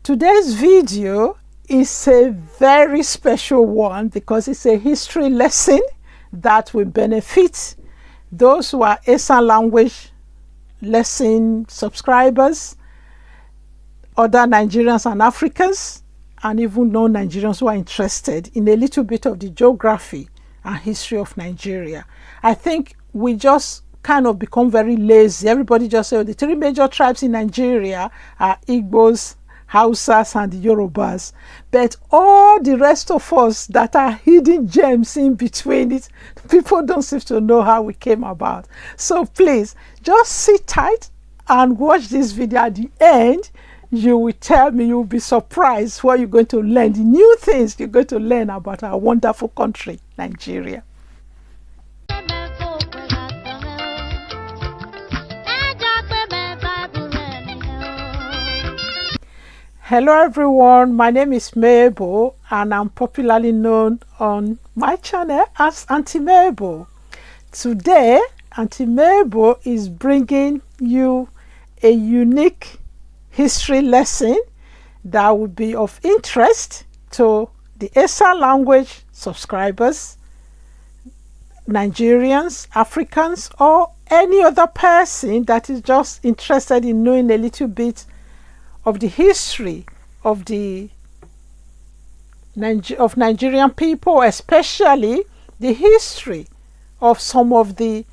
Today's video is a very special one because it's a history lesson that will benefit those who are Esan language lesson subscribers, other Nigerians and Africans, and even non-Nigerians who are interested in a little bit of the geography and history of Nigeria. I think we just kind of become very lazy. Everybody just say, oh, the three major tribes in Nigeria are Igbos, Hausas, and the Yorubas. But all the rest of us that are hidden gems in between it, people don't seem to know how we came about. So please, just sit tight and watch this video. At the end, you will tell me, you'll be surprised what you're going to learn, the new things you're going to learn about our wonderful country, Nigeria. Hello everyone, my name is Mabel and I'm popularly known on my channel as Auntie Mabel. Today, Auntie Mabel is bringing you a unique history lesson that will be of interest to the Esan language subscribers, Nigerians, Africans, or any other person that is just interested in knowing a little bit of the history of Nigerian people, especially the history of some of the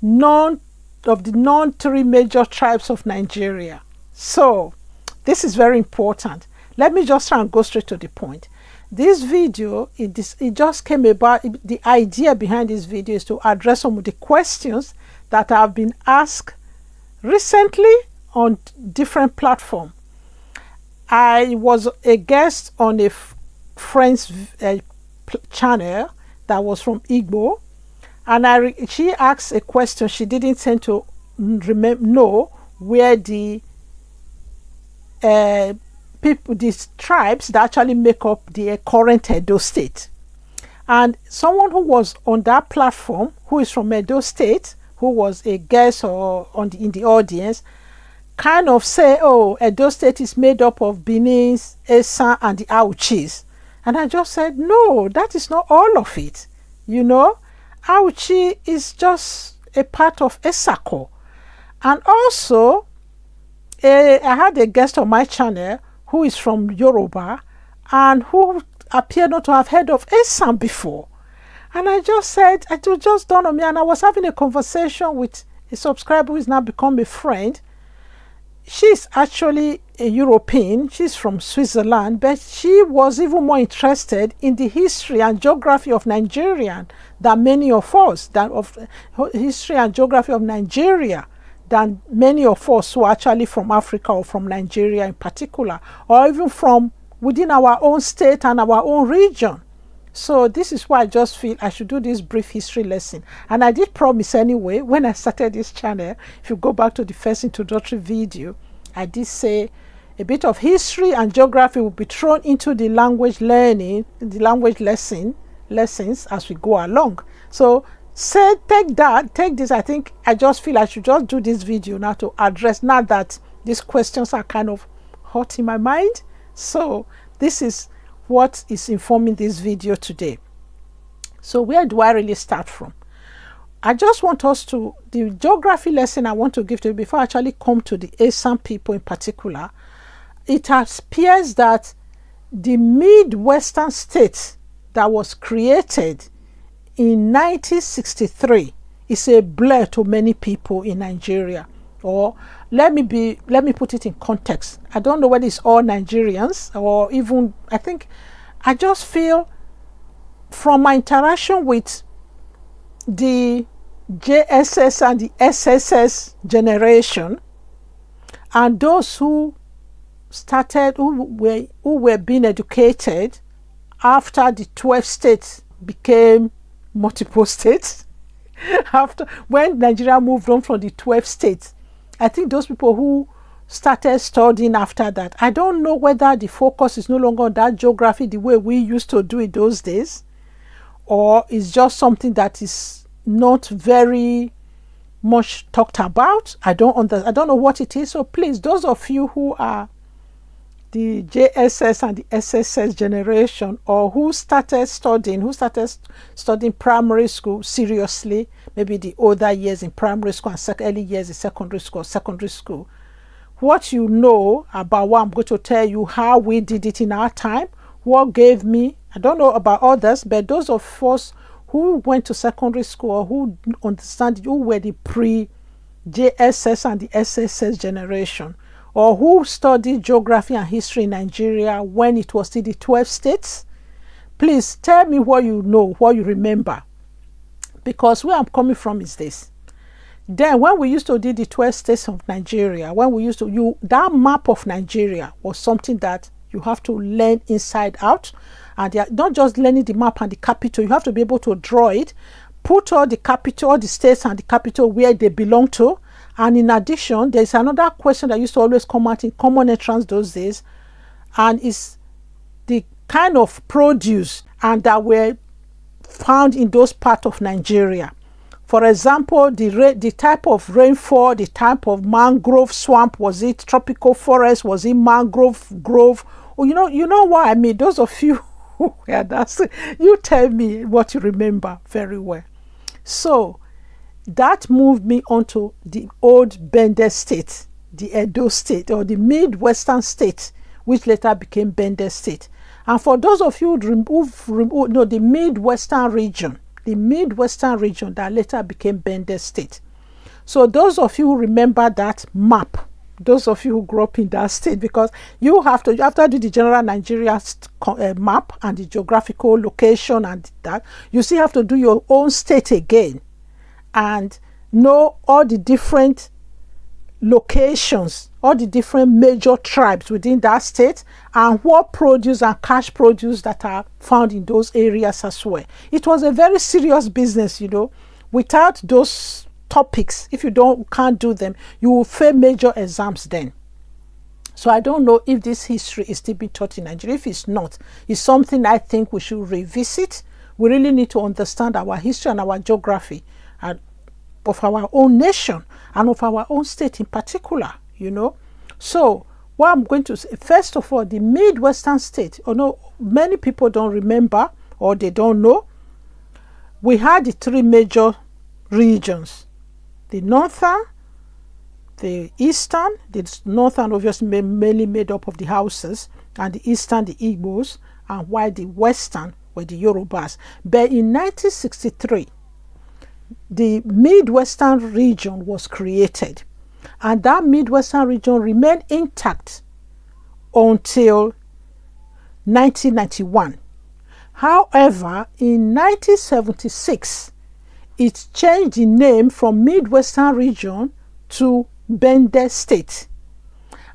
non-three major tribes of Nigeria. So this is very important. Let me just try and go straight to the point. This video, it just came about. The idea behind this video is to address some of the questions that have been asked recently on different platforms. I was a guest on a friend's channel that was from Igbo, and she asked a question. She didn't seem to know where the these tribes that actually make up the current Edo State. And someone who was on that platform, who is from Edo State, who was a guest or in the audience, kind of say, oh, Edo State is made up of Benin, Esan, and the Auchis. And I just said, no, that is not all of it. You know, Auchi is just a part of Esako. And also, I had a guest on my channel who is from Yoruba and who appeared not to have heard of Esan before. And I just said, it just dawned on me, and I was having a conversation with a subscriber who has now become a friend. She's actually a European, she's from Switzerland, but she was even more interested in the history and geography of Nigeria than many of us, history and geography of Nigeria than many of us who are actually from Africa or from Nigeria in particular, or even from within our own state and our own region. So this is why I just feel I should do this brief history lesson. And I did promise anyway, when I started this channel, if you go back to the first introductory video, I did say a bit of history and geography will be thrown into the language learning, the language lessons as we go along. So take this. I think I just feel I should just do this video now to address, now that these questions are kind of hot in my mind. So this is what is informing this video today. So where do I really start from? I just want us to, the geography lesson I want to give to you before I actually come to the Esan people in particular. It appears that the Midwestern state that was created in 1963 is a blur to many people in Nigeria. Or let me put it in context. I don't know whether it's all Nigerians or even, I just feel from my interaction with the JSS and the SSS generation and those who were being educated after the 12 states became multiple states, after when Nigeria moved on from the 12 states. I think those people who started studying after that, I don't know whether the focus is no longer on that geography the way we used to do it those days, or it's just something that is not very much talked about. I don't know what it is. So please, those of you who are the JSS and the SSS generation, or who started studying primary school seriously, maybe the older years in primary school and early years in secondary school. What you know about what I'm going to tell you, how we did it in our time, what gave me, I don't know about others, but those of us who went to secondary school or who understand, who were the pre-JSS and the SSS generation, or who studied geography and history in Nigeria when it was still the 12 states, please tell me what you know, what you remember. Because where I'm coming from is this. Then when we used to do the 12 states of Nigeria, that map of Nigeria was something that you have to learn inside out. And they are not just learning the map and the capital, you have to be able to draw it, put all the capital, all the states and the capital where they belong to. And in addition, there's another question that used to always come out in common entrance those days, and it's the kind of produce and that were found in those parts of Nigeria. For example, the type of rainfall, the type of mangrove swamp, was it tropical forest, was it mangrove grove? Oh, you know what I mean. Those of you who were that, you tell me what you remember very well. So that moved me onto the old Benin State, the Edo State, or the Midwestern State, which later became Benin State. And for those of you who know the Midwestern region, that later became Benin State. So those of you who remember that map, those of you who grew up in that state, because you have to do the general Nigeria map and the geographical location and that, you still have to do your own state again and know all the different locations, all the different major tribes within that state, and what produce and cash produce that are found in those areas as well. It was a very serious business, Without those topics, if you can't do them, you will fail major exams then. So I don't know if this history is still being taught in Nigeria. If it's not, it's something I think we should revisit. We really need to understand our history and our geography and of our own nation and of our own state in particular, So what I'm going to say, first of all, the Midwestern state, many people don't remember or they don't know. We had the three major regions: the northern, the eastern. The northern obviously mainly made up of the Hausas, and the eastern the Igbos, and while the western were the Yorubas. But in 1963, the Midwestern region was created, and that Midwestern region remained intact until 1991. However, in 1976, it changed the name from Midwestern region to Benin State.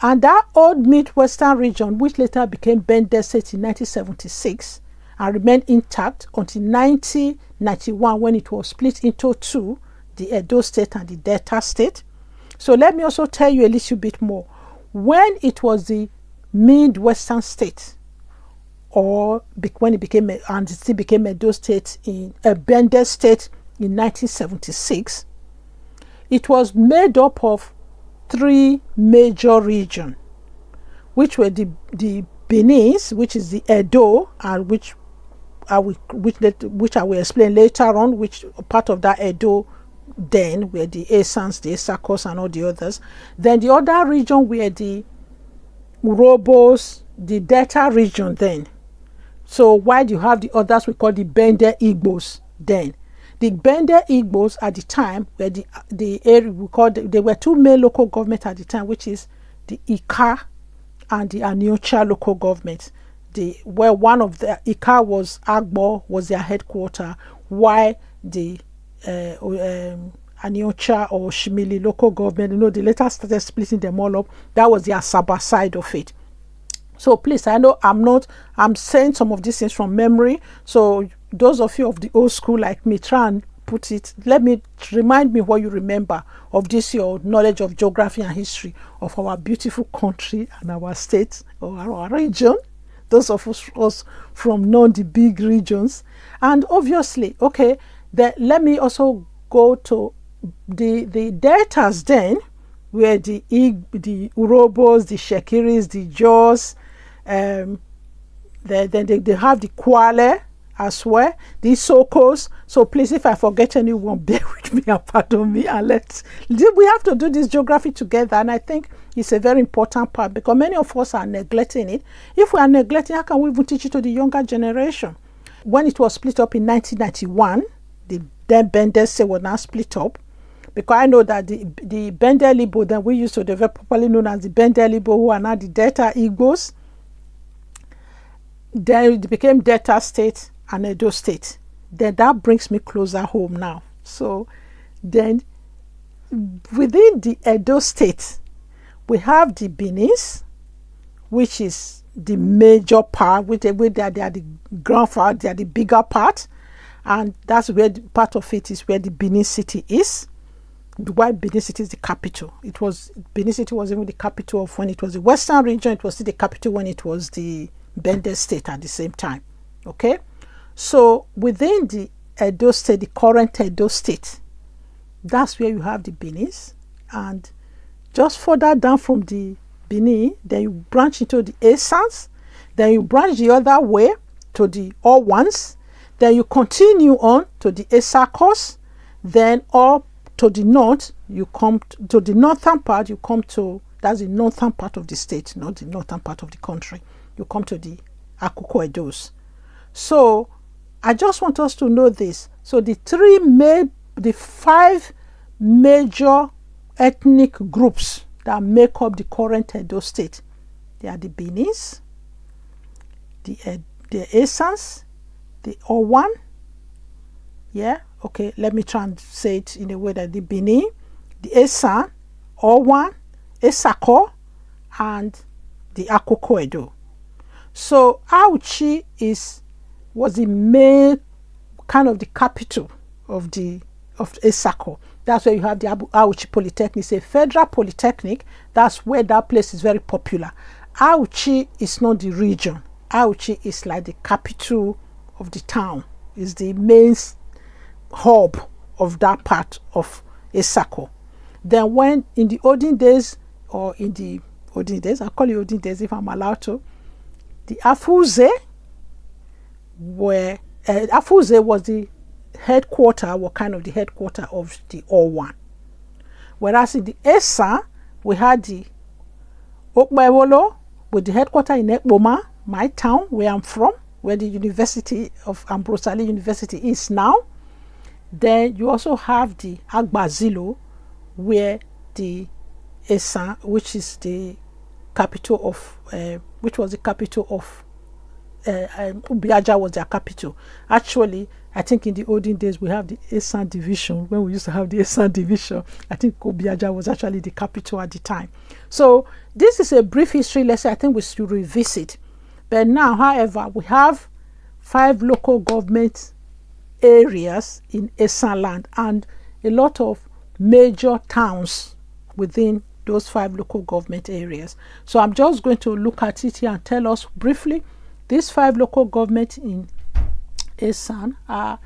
And that old Midwestern region, which later became Benin State in 1976, and remained intact until 1991 when it was split into two, the Edo State and the Delta State. So let me also tell you a little bit more. When it was the Midwestern State, or when it became, and it still became Edo State in Benin State in 1976, it was made up of three major regions, which were the Benin, which is the Edo, and which I will explain later on, which part of that Edo then were the Esans, the Esakos, and all the others. Then the other region were the Urobos, the Delta region then. So while you have the others, we call the Bende Igbos then. The Bende Igbos at the time were the area we called, there were two main local governments at the time, which is the Ika and the Aniocha local government. Where one of the Ika was Agbo, was their headquarters, while the Aniocha or Shimili local government, they later started splitting them all up. That was the Asaba side of it. So please, I know I'm saying some of these things from memory. So those of you of the old school like me, try and remind me what you remember of this, your knowledge of geography and history of our beautiful country and our state or our region. Those of us from the big regions. And obviously, let me also go to the deltas then, where the Urobos, the Shekiris, the Jaws, then they have the Kwale as well, the Sokos. So please, if I forget anyone, bear with me and pardon me, and we have to do this geography together. And I think it's a very important part, because many of us are neglecting it. If we are neglecting, how can we even teach it to the younger generation? When it was split up in 1991, the then Bendel State was now split up, because I know that the Bendel Igbo that we used to develop, properly known as the Bendel Igbo, who are now the Delta Igbos, then it became Delta State and Edo State. Then that brings me closer home now. So then within the Edo State, we have the Benis, which is the major part, which they are the grandfather, they are the bigger part, and that's where part of it is where the Benin City is. Why Benin City is the capital. Benin City was even the capital of when it was the Western region. It was still the capital when it was the Bendel State at the same time. Okay, so within the Edo State, the current Edo State, that's where you have the Benis, and just further down from the Benin, then you branch into the Esans, then you branch the other way to the Owans, then you continue on to the Esakos, then up to the north, you come to the northern part, you come to, that's the northern part of the state, not the northern part of the country. You come to the Akoko Edos. So I just want us to know this. So the five major ethnic groups that make up the current Edo State, they are the Benis, the Esans, the Owan. Yeah, okay, let me try and say it in a way that the Benin, the Esan, Owan, Esako, and the Akoko Edo. So Auchi was the main kind of the capital of Esako. That's where you have the Auchi Polytechnic. It's a federal polytechnic. That's where that place is very popular. Auchi is not the region. Auchi is like the capital of the town. It's the main hub of that part of Esako. Then when in the olden days, I'll call it olden days if I'm allowed to, the Afuze was the headquarter, or kind of the headquarter of the Owan. Whereas in the Esan, we had the Okmewolo with the headquarter in Ekpoma, my town where I'm from, where the University of Ambrose Ali University is now. Then you also have the Agbazilo, where the Esan, which is the capital of, which was the capital of, Ubiaja was their capital. Actually, I think in the olden days we have the Esan division. When we used to have the Esan division, I think Ubiaja was actually the capital at the time. So this is a brief history lesson I think we should revisit. But now, however, we have 5 local government areas in Esan land and a lot of major towns within those 5 local government areas. So I'm just going to look at it here and tell us briefly. These 5 local governments in Esan are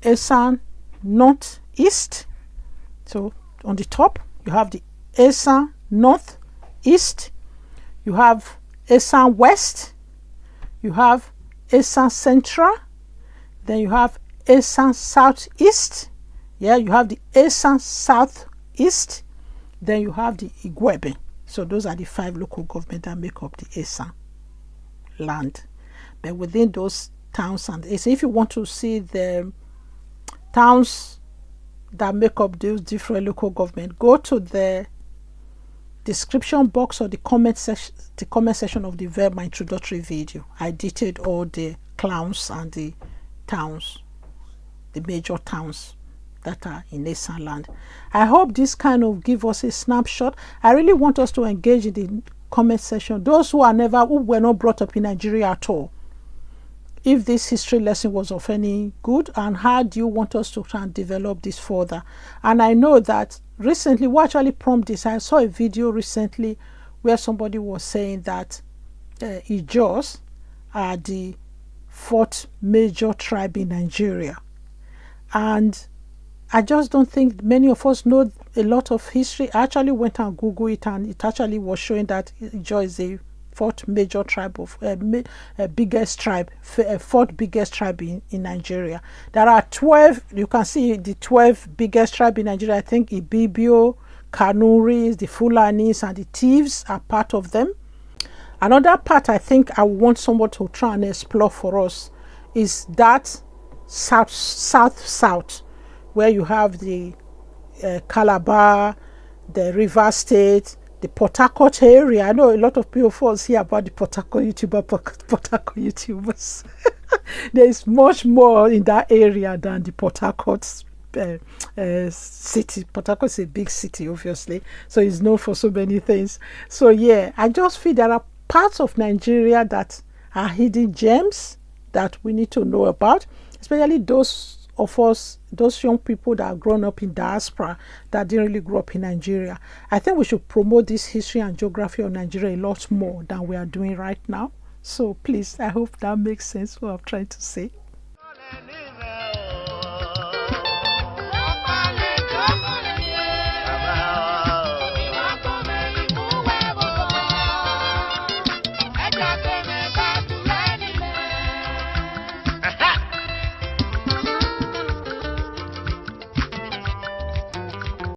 Esan Northeast. So on the top, you have the Esan Northeast. You have Esan West. You have Esan Central. Then you have Esan Southeast. Yeah, you have the Esan Southeast. Then you have the Equare. So those are the 5 local governments that make up the Esan land. But within those towns, and if you want to see the towns that make up those different local government, go to the description box or the comment section of my introductory video. I detailed all the clans and the towns, the major towns that are in Esan land. I hope this kind of give us a snapshot. I really want us to engage in the comment section. Those who were not brought up in Nigeria at all, if this history lesson was of any good, and how do you want us to try and develop this further. And I know that recently, what actually prompted this, I saw a video recently where somebody was saying that Ijos are the 4th major tribe in Nigeria. And I just don't think many of us know a lot of history. I actually went and Googled it, and it actually was showing that Ijaw is the fourth major tribe of biggest tribe, fourth biggest tribe in Nigeria. There are 12. You can see the 12 biggest tribe in Nigeria. I think Ibibio, Kanuris, the Fulanis, and the Thieves are part of them. Another part I think I want someone to try and explore for us is that south, where you have the Calabar, the River State, the Port Harcourt area. I know a lot of people first hear about the Port Harcourt YouTubers. There is much more in that area than the Port Harcourt city. Port Harcourt is a big city, obviously, so it's known for so many things. So yeah, I just feel there are parts of Nigeria that are hidden gems that we need to know about, especially those of us, those young people that are grown up in diaspora that didn't really grow up in Nigeria. I think we should promote this history and geography of Nigeria a lot more than we are doing right now. So please, I hope that makes sense what I'm trying to say.